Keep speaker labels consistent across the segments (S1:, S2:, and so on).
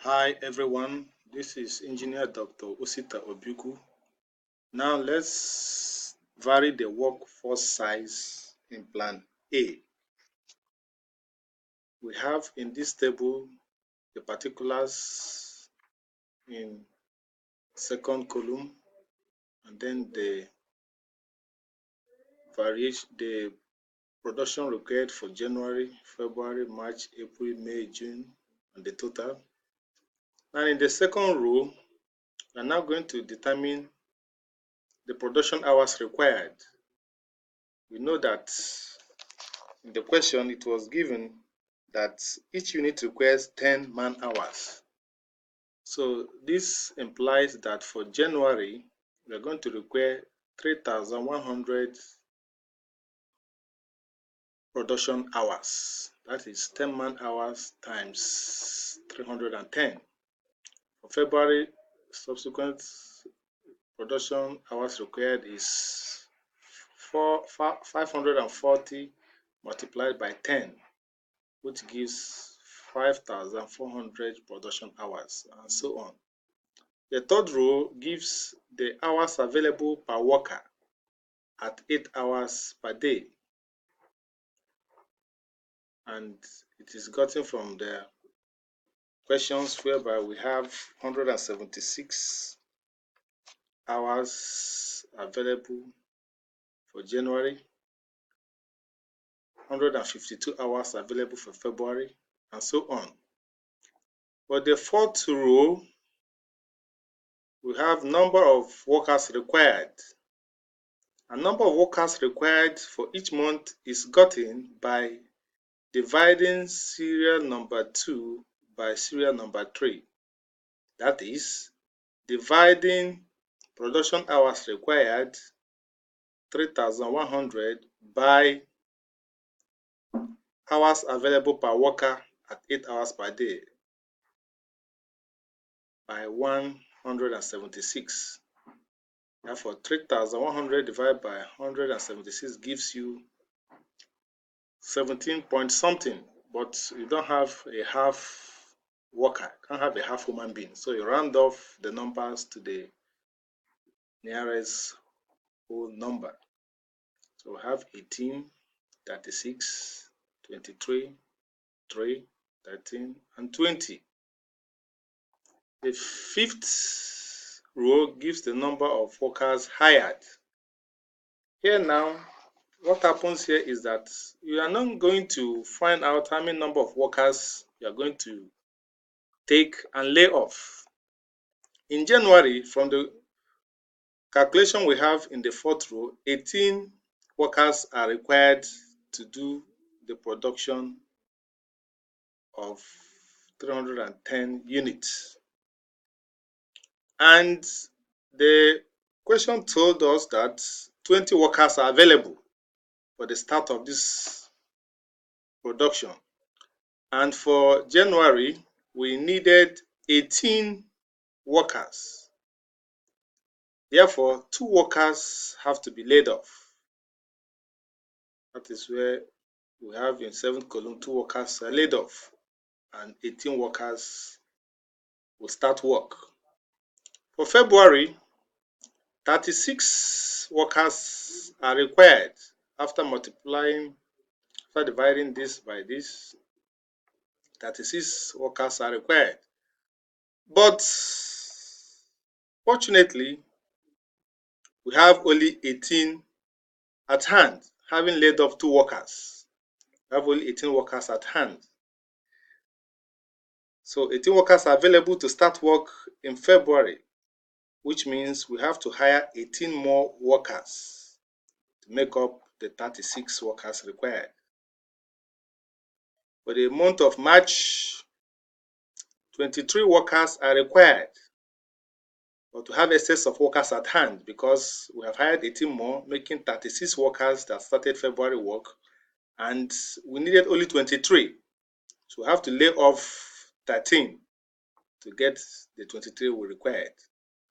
S1: Hi everyone, this is Engineer Dr. Osita Obiukwu. Now let's vary the workforce size in Plan A. We have in this table the particulars in second column and then the variation, the production required for January, February, March, April, May, June, and the total. And in the second row, we are now going to determine the production hours required. We know that in the question it was given that each unit requires 10 man-hours. So this implies that for January, we are going to require 3,100 production hours. That is 10 man-hours times 310. For February, subsequent production hours required is 540 multiplied by 10, which gives 5,400 production hours, and so on. The third row gives the hours available per worker at 8 hours per day, and it is gotten from the questions whereby we have 176 hours available for January, 152 hours available for February, and so on. For the fourth row, we have number of workers required. A number of workers required for each month is gotten by dividing serial number 2 by serial number 3. That is, dividing production hours required 3,100 by hours available per worker at 8 hours per day by 176. Therefore, 3,100 divided by 176 gives you 17 point something, but you don't have a half worker, can't have a half human being. So you round off the numbers to the nearest whole number. So we have 18, 36, 23, 3, 13, and 20. The fifth row gives the number of workers hired. Here now, what happens here is that you are not going to find out how many number of workers you are going to take and lay off. In January, from the calculation we have in the fourth row, 18 workers are required to do the production of 310 units. And the question told us that 20 workers are available for the start of this production. And for January, we needed 18 workers. Therefore, 2 workers have to be laid off. That is where we have in 7th column 2 workers are laid off and 18 workers will start work. For February, 36 workers are required after dividing this by this. 36 workers are required. But fortunately, we have only 18 at hand, having laid off 2 workers. We have only 18 workers at hand. So 18 workers are available to start work in February, which means we have to hire 18 more workers to make up the 36 workers required. For the month of March, 23 workers are required, but we have excess of workers at hand because we have hired 18 more, making 36 workers that started February work, and we needed only 23. So we have to lay off 13 to get the 23 we required.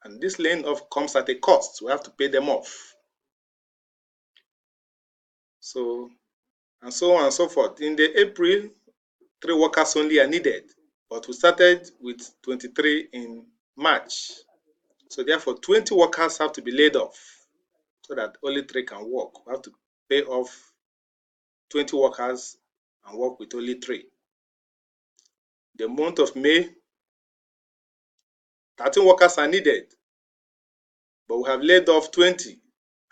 S1: And this laying off comes at a cost. We have to pay them off. So, and so on and so forth. In the April, 3 workers only are needed. but we started with 23 in March. So therefore, 20 workers have to be laid off so that only 3 can work. We have to pay off 20 workers and work with only 3. The month of May, 13 workers are needed, but we have laid off 20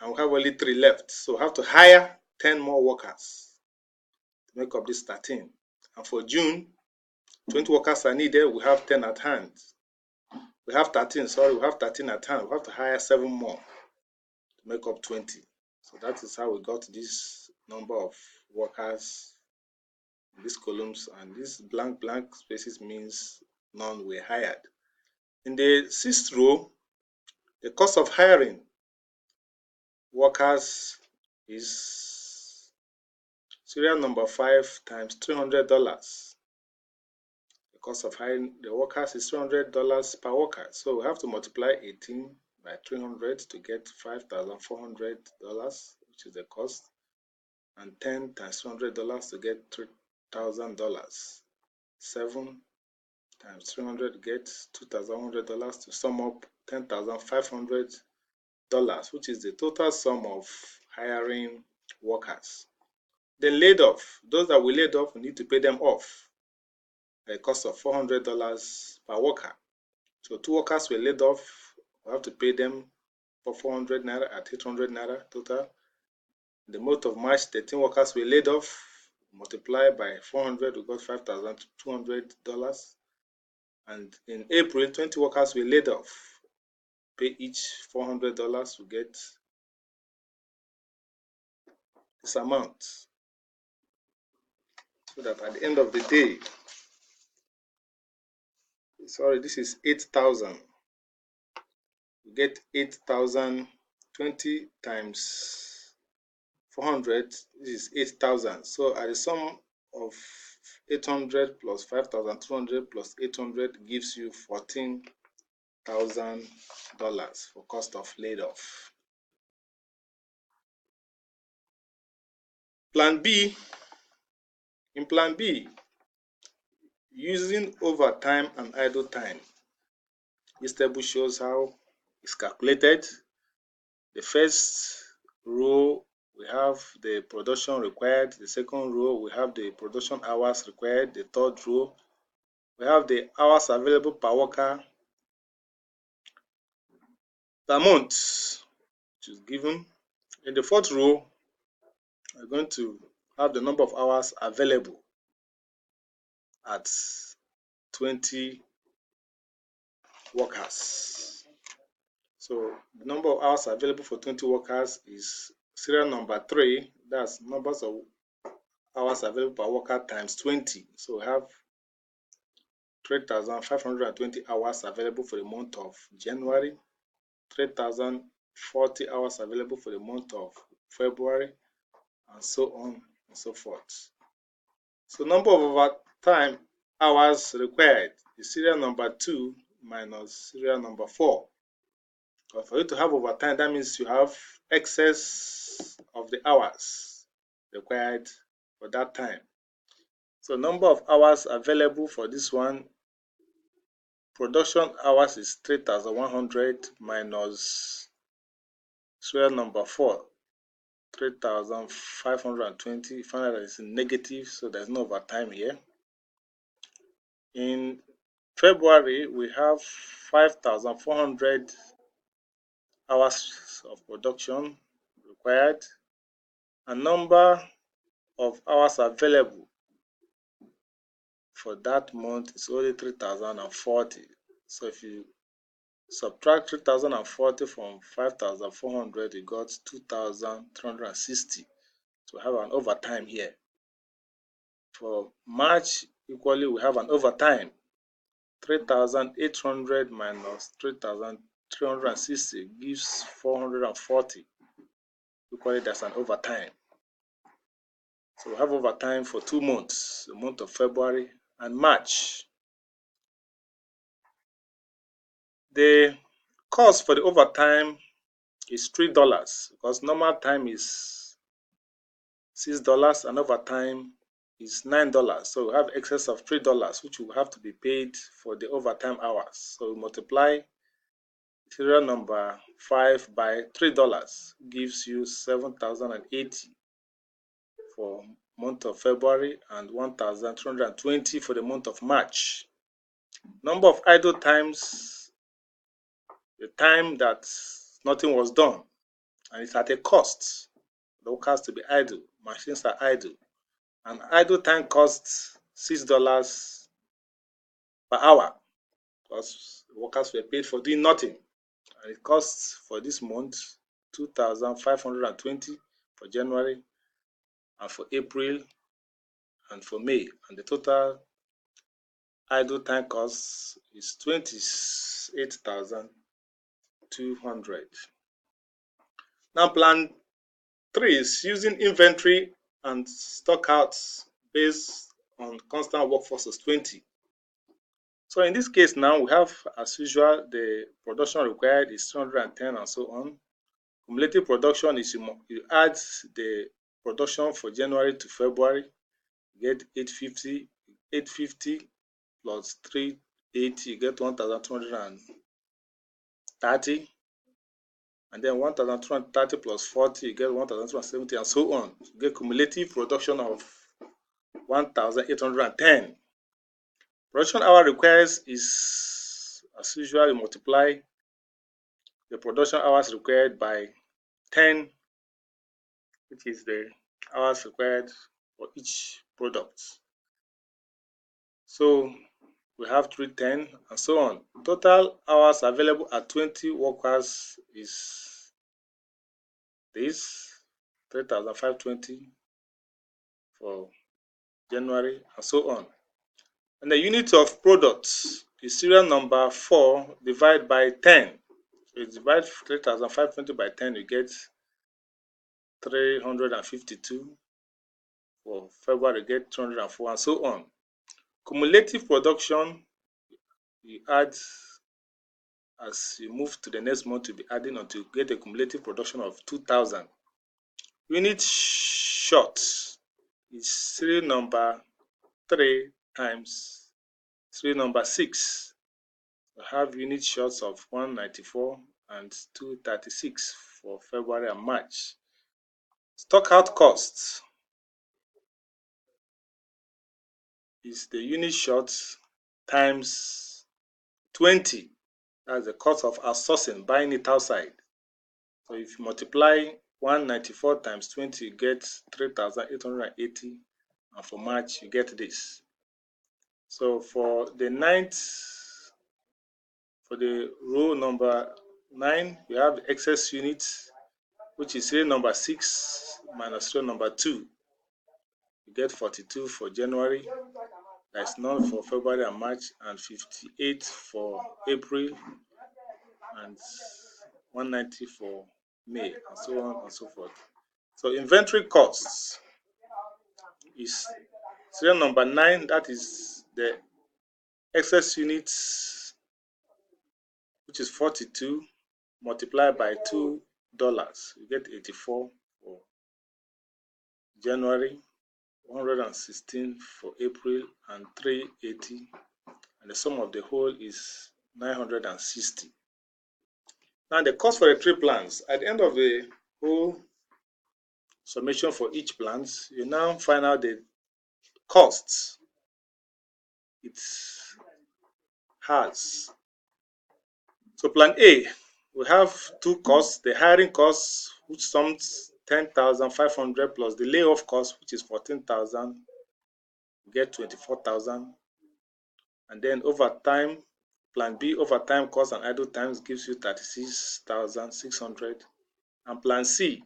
S1: and we have only 3 left. So we have to hire 10 more workers to make up this 13. And for June, 20 workers are needed. We have 10 at hand. We have 13 at hand. We have to hire 7 more to make up 20. So that is how we got this number of workers in these columns, and these blank spaces means none were hired. In the 6th row, the cost of hiring workers is serial number 5 times $300. The cost of hiring the workers is $300 per worker. So we have to multiply 18 by 300 to get $5,400, which is the cost, and 10 times $200 to get $3,000. 7 times 300 gets $2,100 to sum up $10,500, which is the total sum of hiring workers. Then laid off. Those that we laid off, we need to pay them off at a cost of $400 per worker. So 2 workers were laid off. We have to pay them for 400 naira at 800 naira total. In the month of March, 13 workers were laid off. Multiply by 400, we got $5,200. And in April, 20 workers were laid off. Pay each $400, we get this amount. So that at the end of the day, this is 8,000. We get 8,000, 20 times 400, this is 8,000. So at the sum of 800 plus 5,200 plus 800 gives you $14,000 for cost of laid off. Plan B. In Plan B, using overtime and idle time, this table shows how it's calculated. The first row, we have the production required. The second row, we have the production hours required. The third row, we have the hours available per worker per month, which is given. In the fourth row, we're going to have the number of hours available at 20 workers. So the number of hours available for 20 workers is serial number 3. That's numbers of hours available per worker times 20. So we have 3,520 hours available for the month of January, 3,040 hours available for the month of February, and so on and so forth. So number of overtime hours required is serial number 2 minus serial number 4. But for you to have overtime, that means you have excess of the hours required for that time. So number of hours available for this one, production hours is 3,100 minus serial number 4, 3,520. Find out that it's negative, so there's no overtime here. In February, we have 5,400 hours of production required. A number of hours available for that month is only 3,040. So if you subtract 3,040 from 5,400, you got 2,360. So we have an overtime here. For March, equally, we have an overtime. 3,800 minus 3,360 gives 440. Equally, that's an overtime. So we have overtime for 2 months, the month of February and March. The cost for the overtime is $3 because normal time is $6 and overtime is $9. So we have excess of $3, which will have to be paid for the overtime hours. So we multiply serial number 5 by $3, gives you 7,080 for month of February and 1,220 for the month of March. Number of idle times, the time that nothing was done, and it's at a cost. The workers to be idle, machines are idle, and idle time costs $6 per hour because workers were paid for doing nothing, and it costs for this month 2,520 for January and for April and for May, and the total idle time cost is 28,200. Now plan 3 is using inventory and stockouts based on constant workforce is 20. So in this case now we have, as usual, the production required is 210 and so on. Cumulative production is you add the production for January to February, you get 850 plus 380, you get 1,230, and then 1,230 plus 40, you get 1,270, and so on. You get cumulative production of 1,810. Production hour requires is, as usual, you multiply the production hours required by 10, which is the hours required for each product. So we have 310 and so on. Total hours available at 20 workers is this 3,520 for January and so on. And the unit of products is serial number 4 divided by 10. So you divide 3,520 by 10, you get 352. For February, you get 204 and so on. Cumulative production, you add as you move to the next month, you'll be adding until you get a cumulative production of 2,000. Unit short is serial number 3 times serial number 6. We have unit shorts of 194 and 236 for February and March. Stock out costs is the unit short times 20. That's the cost of outsourcing, buying it outside. So if you multiply 194 times 20, you get 3,880, and for March you get this. So for the row number 9, we have the excess units, which is serial number 6 minus serial number 2. You get 42 for January, there's none for February and March, and 58 for April, and 190 for May, and so on and so forth. So inventory costs is serial number 9, that is the excess units, which is 42, multiplied by $2. You get 84 for January, 116 for April, and 380, and the sum of the whole is 960. Now the cost for the 3 plans, at the end of the whole summation for each plans, you now find out the costs it has. So plan A, we have 2 costs: the hiring cost, which sums 10,500, plus the layoff cost, which is 14,000, you get 24,000. And then overtime, plan B, overtime cost and idle times gives you 36,600. And plan C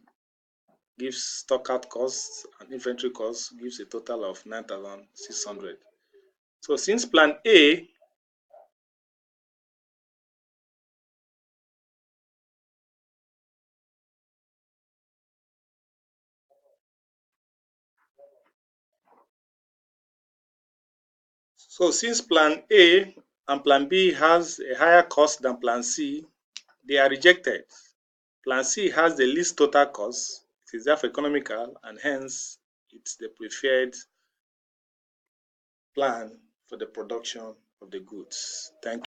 S1: gives stock out costs and inventory costs, gives a total of 9,600. So since plan A plan A and plan B has a higher cost than plan C, they are rejected. Plan C has the least total cost, it is therefore economical, and hence it's the preferred plan for the production of the goods. Thank you.